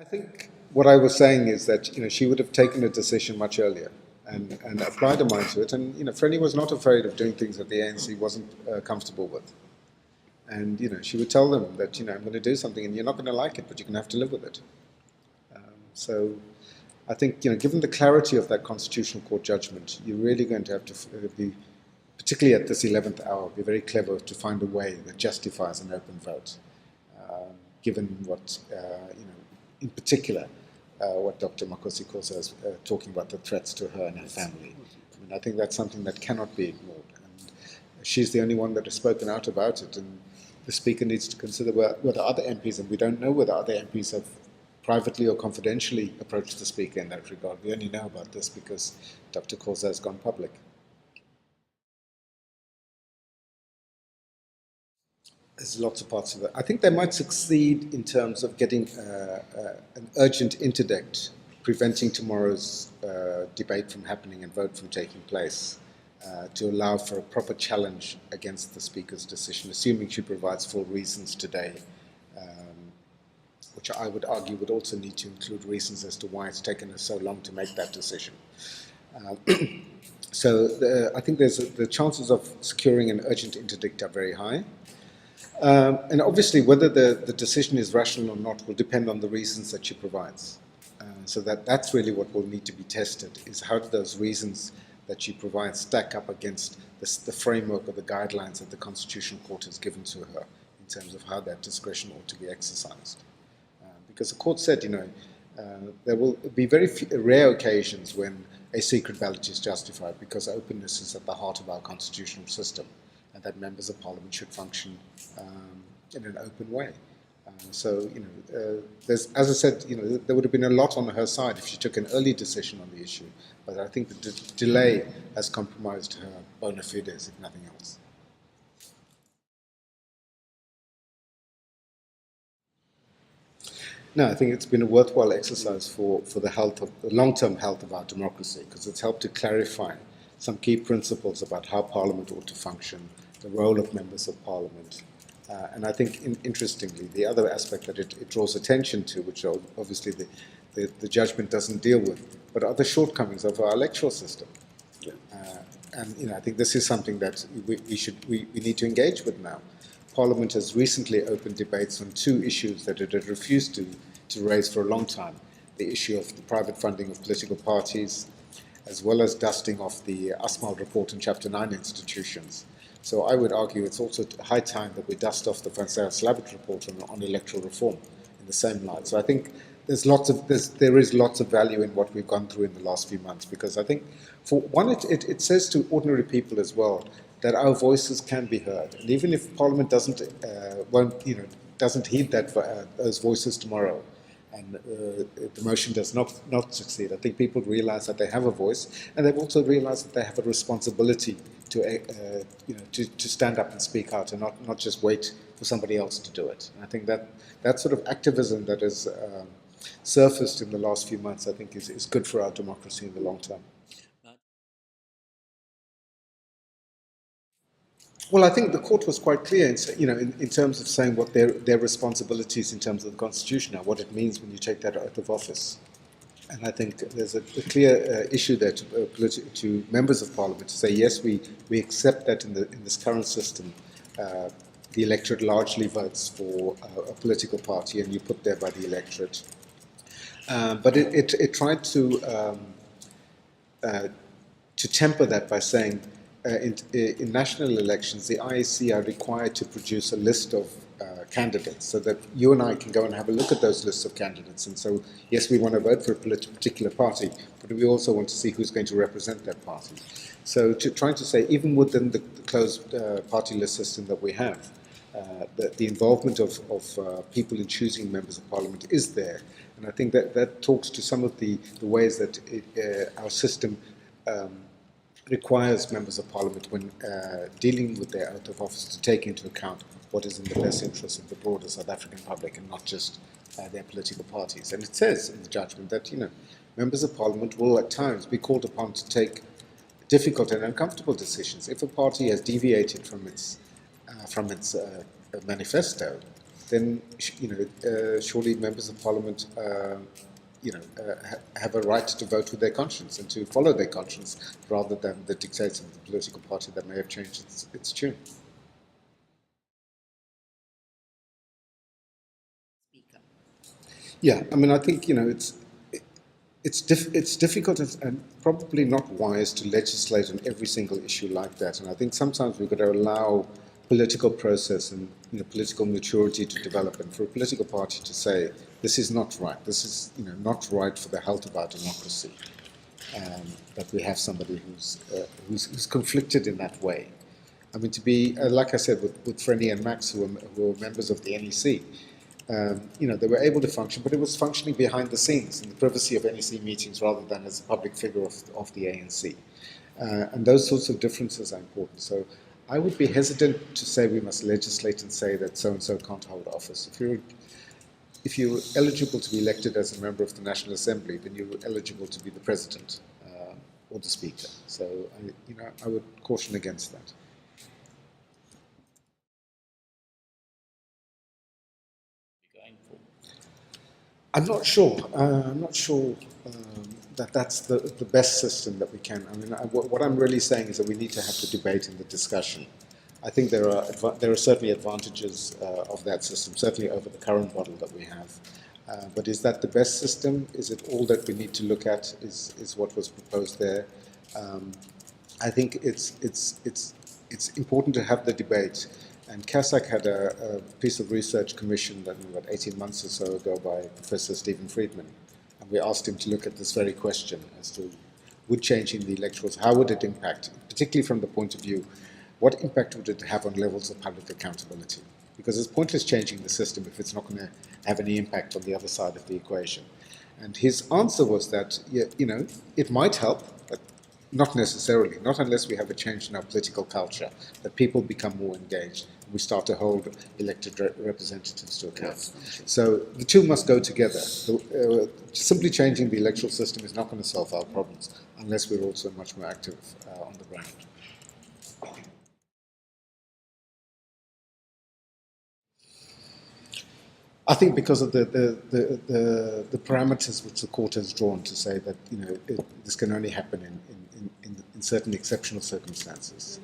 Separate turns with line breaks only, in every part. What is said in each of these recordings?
I think what I was saying is that she would have taken a decision much earlier and applied her mind to it. And Freddie was not afraid of doing things that the ANC wasn't comfortable with. And she would tell them that I'm going to do something, and you're not going to like it, but you're going to have to live with it. So I think given the clarity of that Constitutional Court judgment, you're really going to have to be, particularly at this 11th hour, be very clever to find a way that justifies an open vote, given what in particular, what Dr. Makosi Kosa is talking about, the threats to her and her family. I mean, I think that's something that cannot be ignored. And she's the only one that has spoken out about it. And the Speaker needs to consider whether other MPs, and we don't know whether other MPs have privately or confidentially approached the Speaker in that regard. We only know about this because Dr. Kosa has gone public. There's lots of parts of it. I think they might succeed in terms of getting an urgent interdict, preventing tomorrow's debate from happening and vote from taking place, to allow for a proper challenge against the Speaker's decision, assuming she provides full reasons today, which I would argue would also need to include reasons as to why it's taken her so long to make that decision. So I think the chances of securing an urgent interdict are very high. And obviously, whether the decision is rational or not will depend on the reasons that she provides. So that's really what will need to be tested, is how do those reasons that she provides stack up against the framework or the guidelines that the Constitutional Court has given to her in terms of how that discretion ought to be exercised. Because the court said, there will be very rare occasions when a secret ballot is justified, because openness is at the heart of our constitutional system, and that members of Parliament should function in an open way. There's, as I said, there would have been a lot on her side if she took an early decision on the issue, but I think the delay has compromised her bona fides, if nothing else. No, I think it's been a worthwhile exercise for the long-term health of our democracy, because it's helped to clarify some key principles about how Parliament ought to function, the role of members of Parliament. And I think, interestingly, the other aspect that it draws attention to, which obviously the judgment doesn't deal with, but are the shortcomings of our electoral system. Yeah. And I think this is something that we need to engage with now. Parliament has recently opened debates on two issues that it had refused to raise for a long time: the issue of the private funding of political parties, as well as dusting off the Asmal report and Chapter 9 institutions. So I would argue it's also high time that we dust off the Francois-Slavitt report on electoral reform in the same light. So I think there is lots of value in what we've gone through in the last few months, because I think, for one, it says to ordinary people as well that our voices can be heard, and even if Parliament doesn't heed those voices tomorrow, and the motion does not succeed, I think people realise that they have a voice, and they've also realised that they have a responsibility to stand up and speak out, and not just wait for somebody else to do it. And I think that sort of activism that has surfaced in the last few months, I think, is good for our democracy in the long term. Well, I think the court was quite clear in terms of saying what their responsibilities in terms of the Constitution are, what it means when you take that oath of office. And I think there's a clear issue there to members of Parliament to say, yes, we accept that in this current system, the electorate largely votes for a political party, and you're put there by the electorate. But it tried to temper that by saying, in national elections, the IEC are required to produce a list of candidates, so that you and I can go and have a look at those lists of candidates. And so, yes, we want to vote for a particular party, but we also want to see who's going to represent that party. So trying to say, even within the closed party list system that we have, the involvement of people in choosing members of Parliament is there. And I think that talks to some of the ways that our system requires members of Parliament, when dealing with their oath of office, to take into account what is in the best interest of the broader South African public, and not just their political parties. And it says in the judgment that members of Parliament will at times be called upon to take difficult and uncomfortable decisions. If a party has deviated from its manifesto, then surely members of parliament have a right to vote with their conscience and to follow their conscience rather than the dictates of the political party that may have changed its tune. Yeah, I mean, I think it's difficult and probably not wise to legislate on every single issue like that. And I think sometimes we've got to allow political process and political maturity to develop, and for a political party to say this is not right, this is not right for the health of our democracy, that we have somebody who's conflicted in that way. I mean, to be like I said with Frenny and Max, who were members of the NEC. They were able to function, but it was functioning behind the scenes in the privacy of NEC meetings rather than as a public figure of the ANC. And those sorts of differences are important. So I would be hesitant to say we must legislate and say that so-and-so can't hold office. If you're eligible to be elected as a member of the National Assembly, then you're eligible to be the president or the speaker. So I would caution against that. I'm not sure. That that's the best system that we can. I mean, what I'm really saying is that we need to have the debate and the discussion. I think there are certainly advantages of that system, certainly over the current model that we have. But is that the best system? Is it all that we need to look at? Is what was proposed there? I think it's important to have the debate. And CASAC had a piece of research commissioned about 18 months or so ago by Professor Stephen Friedman. And we asked him to look at this very question as to would changing the electorals, how would it impact, particularly from the point of view, what impact would it have on levels of public accountability? Because it's pointless changing the system if it's not going to have any impact on the other side of the equation. And his answer was that, it might help, but not necessarily, not unless we have a change in our political culture, that people become more engaged. We start to hold elected representatives to account. So the two must go together. Simply changing the electoral system is not going to solve our problems unless we're also much more active on the ground. I think because of the parameters which the court has drawn to say that this can only happen in certain exceptional circumstances.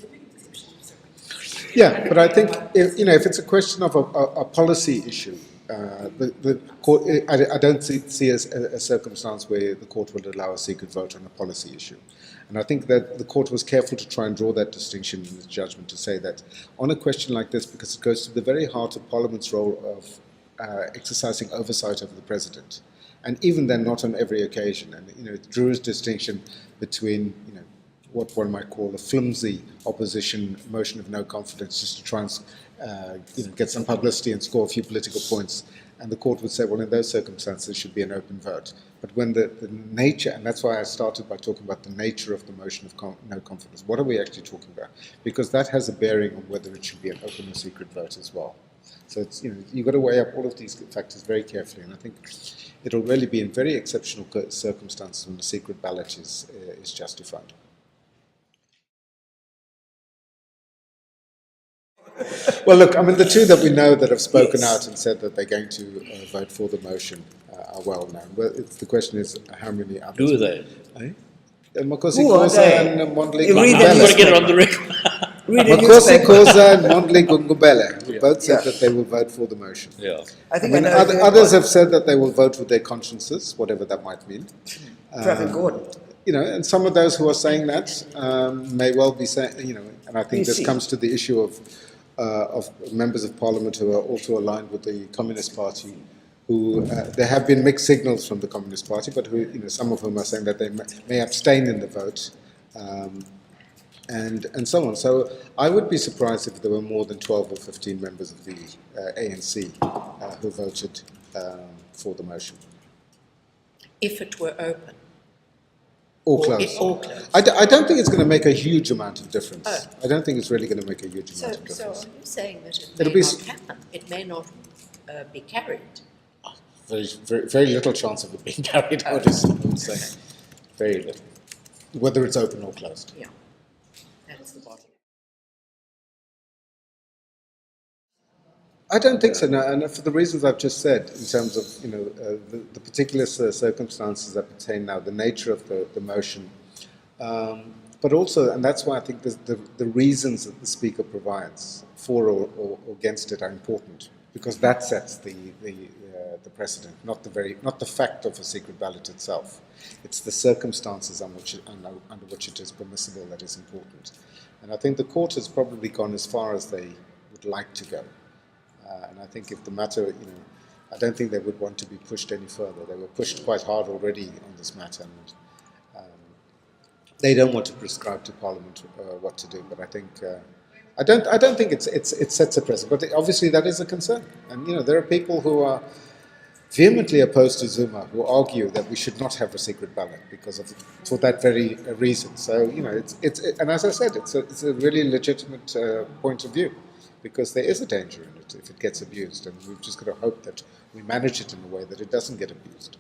Yeah, but I think if it's a question of a policy issue, the court, I don't see a circumstance where the court would allow a secret vote on a policy issue. And I think that the court was careful to try and draw that distinction in its judgment to say that on a question like this, because it goes to the very heart of Parliament's role of exercising oversight over the President, and even then not on every occasion. And it drew a distinction between what one might call a flimsy opposition motion of no confidence, just to try and get some publicity and score a few political points. And the court would say, well, in those circumstances, it should be an open vote. But when the nature, and that's why I started by talking about the nature of the motion of no confidence, what are we actually talking about? Because that has a bearing on whether it should be an open or secret vote as well. So it's, you've got to weigh up all of these factors very carefully, and I think it'll really be in very exceptional circumstances when the secret ballot is justified. Well, look, I mean, the two that we know that have spoken out and said that they're going to vote for the motion are well known. Well, the question is how many others.
Who are they?
Eh? Makosi Kosa and Mondli Gungubele.
Get it on the record.
Makosi Kosa and Mondli Gungubele, who both said that they will vote for the motion.
Yeah.
I think
others have said that they will vote with their consciences, whatever that might mean.
Trevor Gordon.
And some of those who are saying that may well be saying, and I think this comes to the issue of members of parliament who are also aligned with the Communist Party, who there have been mixed signals from the Communist Party, but who, some of whom are saying that they may abstain in the vote, and so on. So I would be surprised if there were more than 12 or 15 members of the ANC who voted for the motion.
If it were open.
Or closed.
Or closed.
I don't think it's going to make a huge amount of difference.
Oh.
I don't think it's really going to make a huge amount of difference.
So are you saying that it
It'll
may
be
not happen? It may not be carried?
Very little chance of it being carried out, I would say. Very little. Whether it's open or closed.
Yeah, that is the bottom.
I don't think so, no, and for the reasons I've just said, in terms of the particular circumstances that pertain now, the nature of the motion, but also, and that's why I think the reasons that the Speaker provides for or against it are important, because that sets the precedent, not the fact of a secret ballot itself. It's the circumstances under which it is permissible that is important, and I think the court has probably gone as far as they would like to go. And I think if the matter, I don't think they would want to be pushed any further. They were pushed quite hard already on this matter, and they don't want to prescribe to Parliament what to do. But I think I don't think it sets a precedent. But obviously that is a concern, and there are people who are vehemently opposed to Zuma who argue that we should not have a secret ballot for that very reason. So and as I said, it's a really legitimate point of view, because there is a danger in it if it gets abused, and we've just got to hope that we manage it in a way that it doesn't get abused.